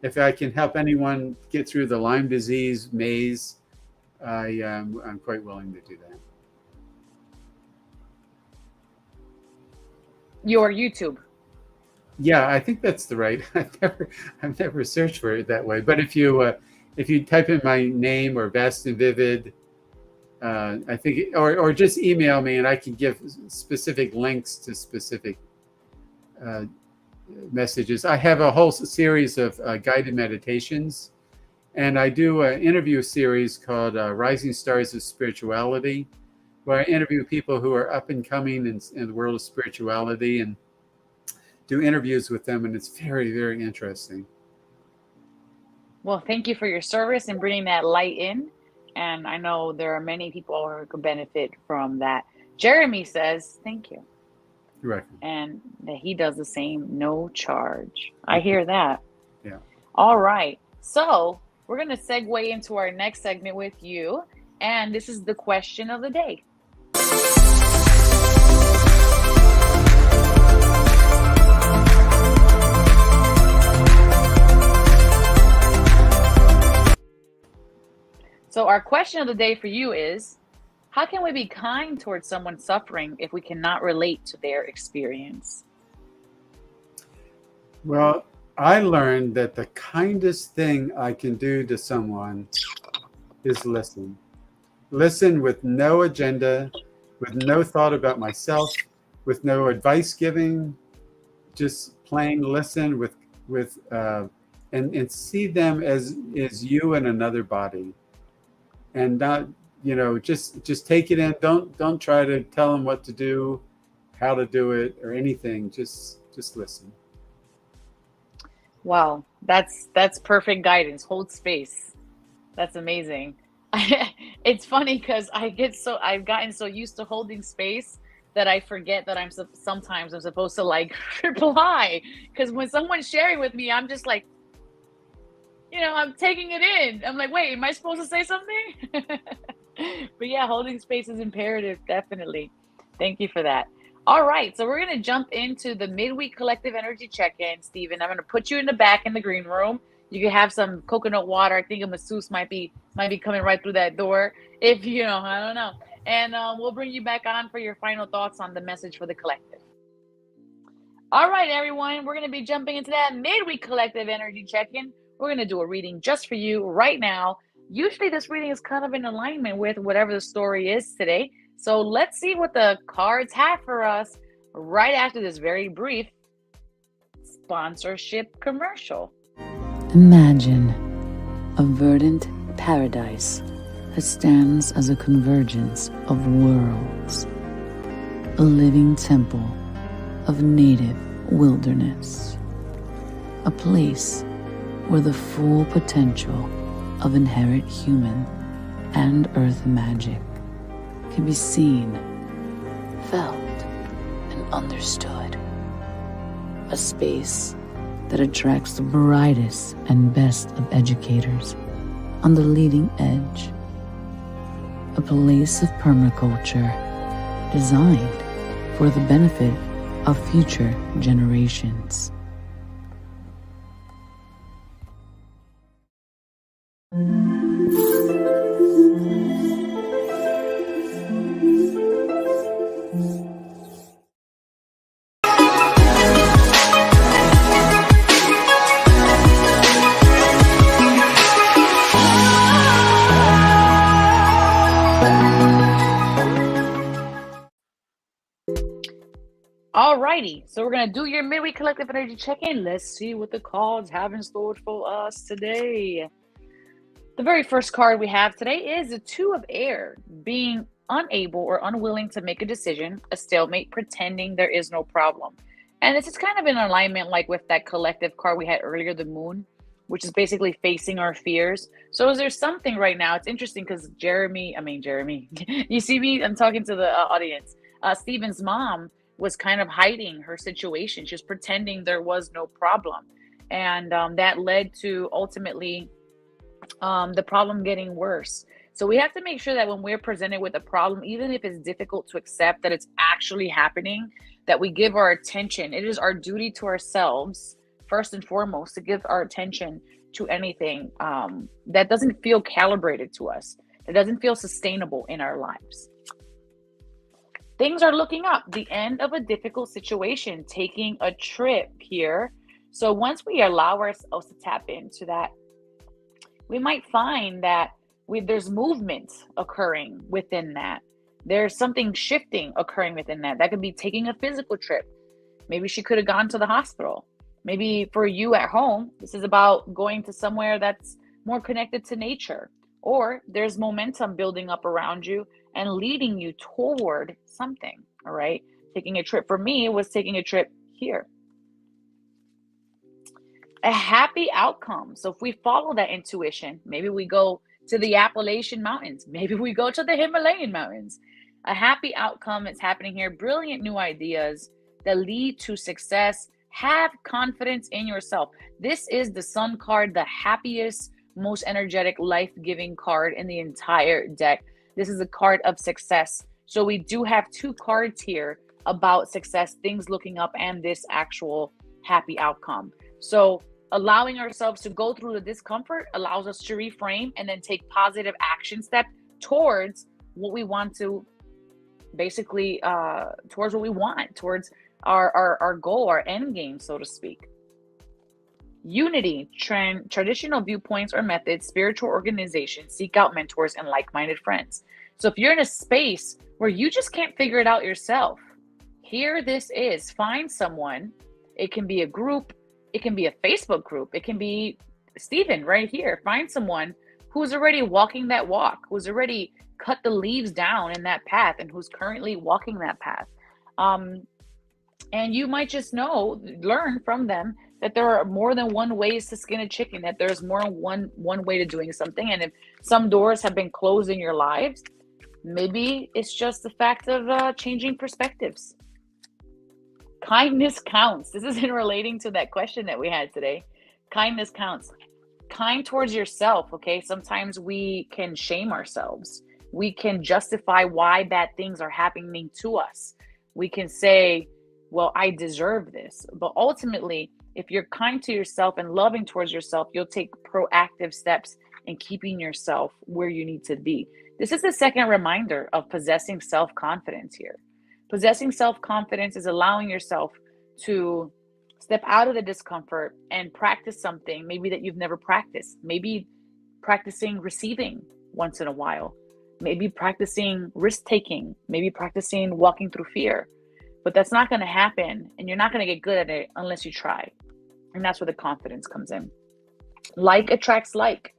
if I can help anyone get through the Lyme disease maze, I'm quite willing to do that.
Your YouTube.
Yeah, I think that's the right. I've never searched for it that way. But if you type in my name or Vast and Vivid, I think, or just email me, and I can give specific links to specific messages. I have a whole series of guided meditations, and I do an interview series called Rising Stars of Spirituality, where I interview people who are up and coming in the world of spirituality and do interviews with them, and it's very, very interesting.
Well, thank you for your service and bringing that light in. And I know there are many people who could benefit from that. Jeremy says, thank you.
You're welcome.
And that he does the same, no charge. I hear that.
Yeah.
All right. So we're going to segue into our next segment with you. And this is the question of the day. So our question of the day for you is, how can we be kind towards someone suffering if we cannot relate to their experience?
Well, I learned that the kindest thing I can do to someone is listen. Listen with no agenda, with no thought about myself, with no advice giving, just plain listen and see them as you in another body, and not, just take it in. Don't try to tell them what to do, how to do it, or anything. Just listen.
Wow, that's perfect guidance. Hold space. That's amazing. It's funny because I've gotten so used to holding space that I forget that sometimes I'm supposed to like reply, because when someone's sharing with me, I'm just like, I'm taking it in. I'm like, wait, am I supposed to say something? But yeah, holding space is imperative, definitely. Thank you for that. All right, so we're gonna jump into the midweek collective energy check-in, Stephen. I'm gonna put you in the back in the green room. You can have some coconut water. I think a masseuse might be coming right through that door. If I don't know. And we'll bring you back on for your final thoughts on the message for the collective. All right, everyone, we're gonna be jumping into that midweek collective energy check-in. We're gonna do a reading just for you right now. Usually this reading is kind of in alignment with whatever the story is today. So let's see what the cards have for us right after this very brief sponsorship commercial.
Imagine a verdant paradise that stands as a convergence of worlds, a living temple of native wilderness, a place where the full potential of inherent human and earth magic can be seen, felt, and understood. A space that attracts the brightest and best of educators on the leading edge. A place of permaculture designed for the benefit of future generations.
Alrighty, so we're gonna do your midweek collective energy check-in. Let's see what the cards have in store for us today. The very first card we have today is the Two of Air, being unable or unwilling to make a decision, a stalemate, pretending there is no problem. And this is kind of in alignment like with that collective card we had earlier, the Moon, which is basically facing our fears. So is there something right now? It's interesting because Jeremy, you see me, I'm talking to the audience. Stephen's mom was kind of hiding her situation. She was pretending there was no problem. And that led to ultimately the problem getting worse. So we have to make sure that when we're presented with a problem, even if it's difficult to accept that it's actually happening, that we give our attention. It is our duty to ourselves, first and foremost, to give our attention to anything that doesn't feel calibrated to us, that doesn't feel sustainable in our lives. Things are looking up. The end of a difficult situation, taking a trip here. So once we allow ourselves to tap into that, we might find that there's movement occurring within that. There's something shifting occurring within that. That could be taking a physical trip. Maybe she could have gone to the hospital. Maybe for you at home, this is about going to somewhere that's more connected to nature. Or there's momentum building up around you and leading you toward something, all right? Taking a trip for me was taking a trip here. A happy outcome. So if we follow that intuition, maybe we go to the Appalachian Mountains, maybe we go to the Himalayan Mountains. A happy outcome is happening here. Brilliant new ideas that lead to success. Have confidence in yourself. This is the Sun card, the happiest, most energetic, life-giving card in the entire deck. This is a card of success. So we do have 2 cards here about success, things looking up, and this actual happy outcome. So allowing ourselves to go through the discomfort allows us to reframe and then take positive action steps towards what we want to, basically towards what we want, towards our goal, our end game, so to speak. Unity, traditional viewpoints or methods, spiritual organizations, seek out mentors and like-minded friends. So if you're in a space where you just can't figure it out yourself, here this is. Find someone. It can be a group. It can be a Facebook group. It can be Stephen right here. Find someone who's already walking that walk, who's already cut the leaves down in that path, and who's currently walking that path. And you might just learn from them that there are more than one ways to skin a chicken, that there's more than one way to doing something. And if some doors have been closed in your lives, maybe it's just the fact of changing perspectives. Kindness counts. This is in relating to that question that we had today. Kindness counts. Kind towards yourself, okay? Sometimes we can shame ourselves. We can justify why bad things are happening to us. We can say, well, I deserve this. But ultimately, if you're kind to yourself and loving towards yourself, you'll take proactive steps in keeping yourself where you need to be. This is the second reminder of possessing self-confidence here. Possessing self-confidence is allowing yourself to step out of the discomfort and practice something maybe that you've never practiced. Maybe practicing receiving once in a while. Maybe practicing risk-taking. Maybe practicing walking through fear. But that's not going to happen, and you're not going to get good at it unless you try. And that's where the confidence comes in. Like attracts like.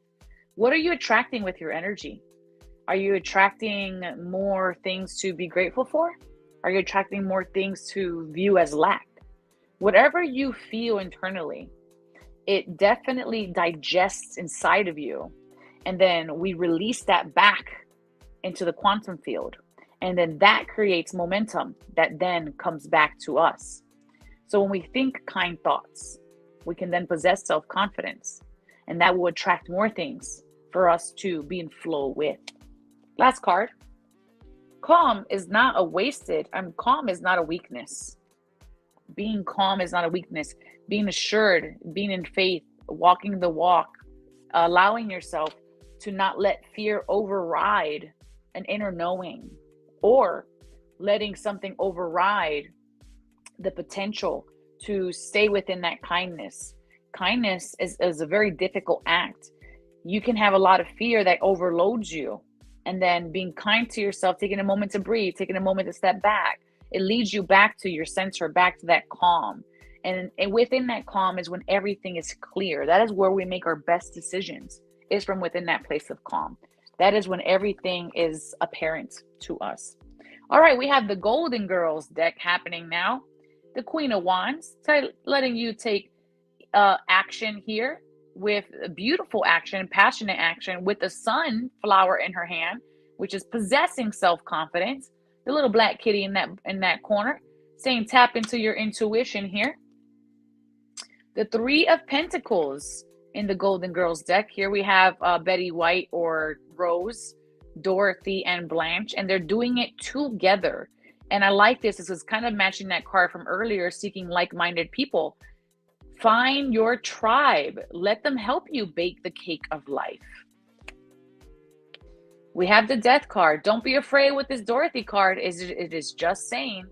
What are you attracting with your energy? Are you attracting more things to be grateful for? Are you attracting more things to view as lack? Whatever you feel internally, it definitely digests inside of you. And then we release that back into the quantum field. And then that creates momentum that then comes back to us. So when we think kind thoughts, we can then possess self-confidence. And that will attract more things for us to be in flow with. Last card. Calm is not a calm is not a weakness. Being calm is not a weakness. Being assured, being in faith, walking the walk, allowing yourself to not let fear override an inner knowing, or letting something override the potential to stay within that kindness. Kindness is a very difficult act. You can have a lot of fear that overloads you. And then being kind to yourself, taking a moment to breathe, taking a moment to step back, it leads you back to your center, back to that calm. And within that calm is when everything is clear. That is where we make our best decisions, is from within that place of calm. That is when everything is apparent to us. All right, we have the Golden Girls deck happening now. The Queen of Wands, letting you take action here with beautiful action, passionate action, with the sunflower in her hand, which is possessing self-confidence. The little black kitty in that corner, saying tap into your intuition here. The Three of Pentacles in the Golden Girls deck. Here we have Betty White or Rose, Dorothy, and Blanche, and they're doing it together. And I like this. This is kind of matching that card from earlier, seeking like-minded people. Find your tribe. Let them help you bake the cake of life. We have the Death card. Don't be afraid with this Dorothy card. It is just saying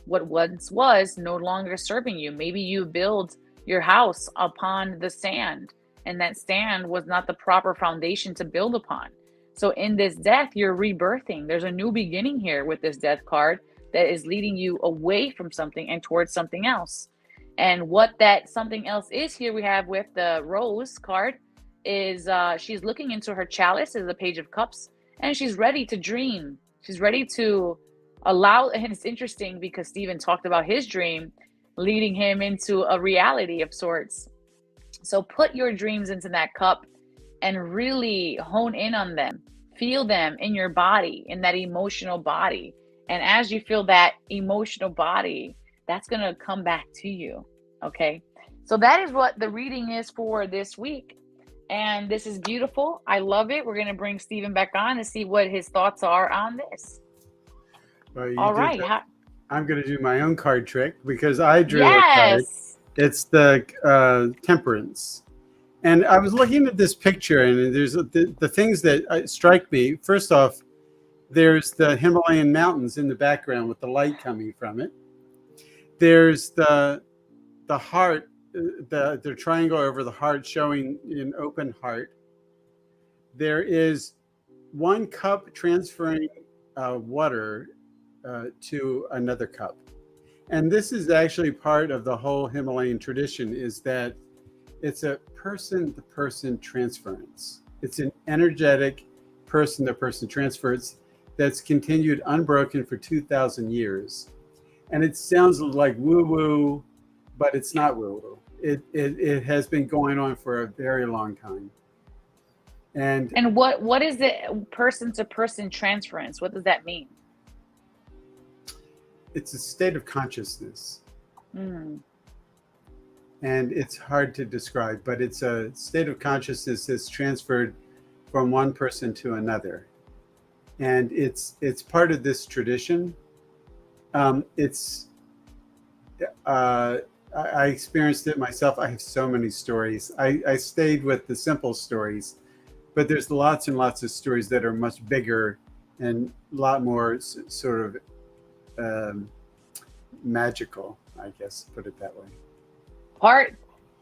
what once was no longer serving you. Maybe you build your house upon the sand, and that sand was not the proper foundation to build upon. So in this death, you're rebirthing. There's a new beginning here with this Death card that is leading you away from something and towards something else. And what that something else is here we have with the Rose card is she's looking into her chalice as the Page of Cups, and she's ready to dream. She's ready to allow, and it's interesting because Stephen talked about his dream leading him into a reality of sorts. So put your dreams into that cup and really hone in on them. Feel them in your body, in that emotional body. And as you feel that emotional body, that's going to come back to you. Okay. So that is what the reading is for this week. And this is beautiful. I love it. We're going to bring Stephen back on and see what his thoughts are on this.
Well, you
All
did
right.
that. I'm going to do my own card trick because I drew a card.
Yes.
It's the Temperance. And I was looking at this picture, and there's the things that strike me. First off, there's the Himalayan mountains in the background with the light coming from it. There's the heart, the triangle over the heart showing an open heart. There is one cup transferring water to another cup. And this is actually part of the whole Himalayan tradition, is that it's a person-to-person transference. It's an energetic person-to-person transference that's continued unbroken for 2,000 years. And it sounds like woo-woo, but it's not woo-woo. It has been going on for a very long time. And
what is the person-to-person transference? What does that mean?
It's a state of consciousness.
Mm.
And it's hard to describe, but it's a state of consciousness that's transferred from one person to another. And it's part of this tradition. I experienced it myself. I have so many stories. I stayed with the simple stories, but there's lots and lots of stories that are much bigger and a lot more sort of magical, I guess, put it that way.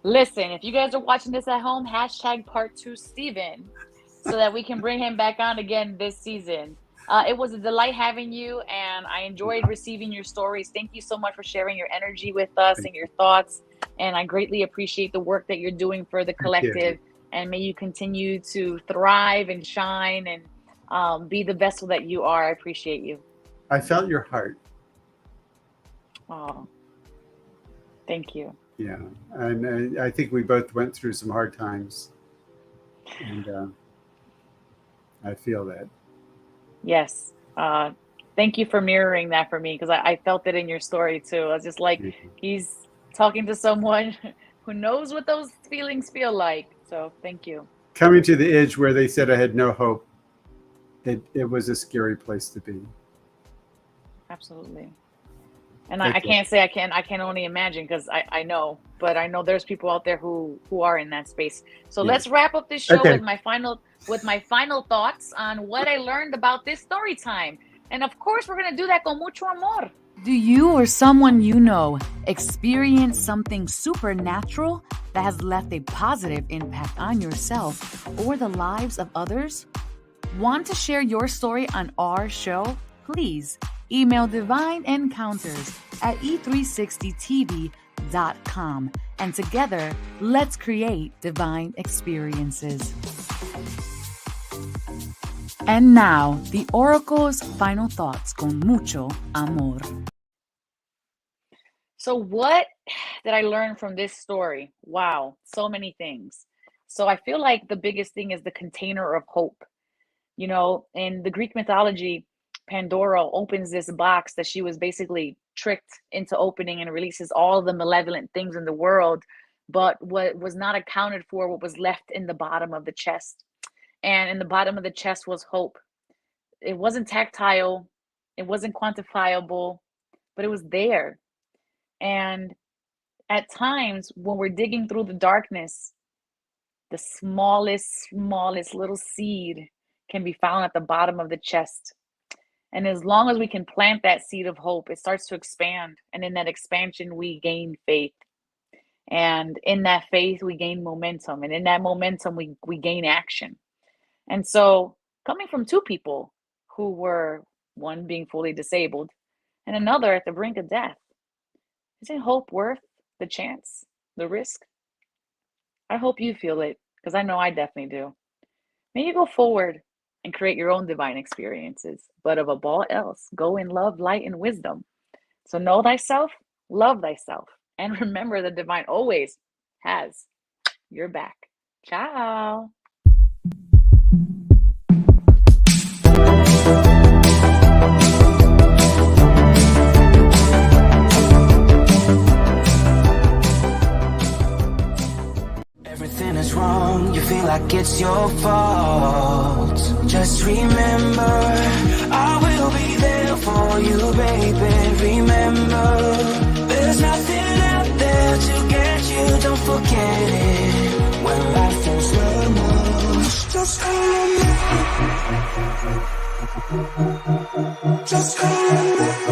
Listen, if you guys are watching this at home, hashtag part 2 Stephen, so that we can bring him back on again this season. It was a delight having you, and I enjoyed receiving your stories. Thank you so much for sharing your energy with us and your thoughts. And I greatly appreciate the work that you're doing for the collective. And may you continue to thrive and shine and be the vessel that you are. I appreciate you.
I felt your heart.
Oh, thank you.
Yeah, and I think we both went through some hard times, and I feel that.
Yes. Thank you for mirroring that for me, because I felt it in your story too. I was just like, he's talking to someone who knows what those feelings feel like. So thank you.
Coming to the edge where they said I had no hope, it was a scary place to be.
Absolutely. And I can't say I can only imagine, because I know, but I know there's people out there who are in that space. So let's wrap up this show with my final thoughts on what I learned about this story time. And of course, we're going to do that con mucho amor.
Do you or someone you know experience something supernatural that has left a positive impact on yourself or the lives of others? Want to share your story on our show? Please email Divine Encounters at e360tv.com, and together, let's create divine experiences. And now, the Oracle's final thoughts con mucho amor.
So what did I learn from this story? Wow, so many things. So I feel like the biggest thing is the container of hope. You know, in the Greek mythology, Pandora opens this box that she was basically tricked into opening, and releases all the malevolent things in the world. But what was not accounted for, what was left in the bottom of the chest. And in the bottom of the chest was hope. It wasn't tactile, it wasn't quantifiable, but it was there. And at times when we're digging through the darkness, the smallest little seed can be found at the bottom of the chest. And as long as we can plant that seed of hope, it starts to expand. And in that expansion, we gain faith. And in that faith, we gain momentum. And in that momentum, we gain action. And so coming from two people who were, one being fully disabled and another at the brink of death, isn't hope worth the chance, the risk? I hope you feel it, because I know I definitely do. May you go forward and create your own divine experiences, but above all else, go in love, light, and wisdom. So know thyself, love thyself, and remember the divine always has your back. Ciao.
Everything is wrong, you feel like it's your fault. Just remember, I will be there for you, baby. Remember, there's nothing out there to get you. Don't forget it. When life is the most, just hold on. Just hold on.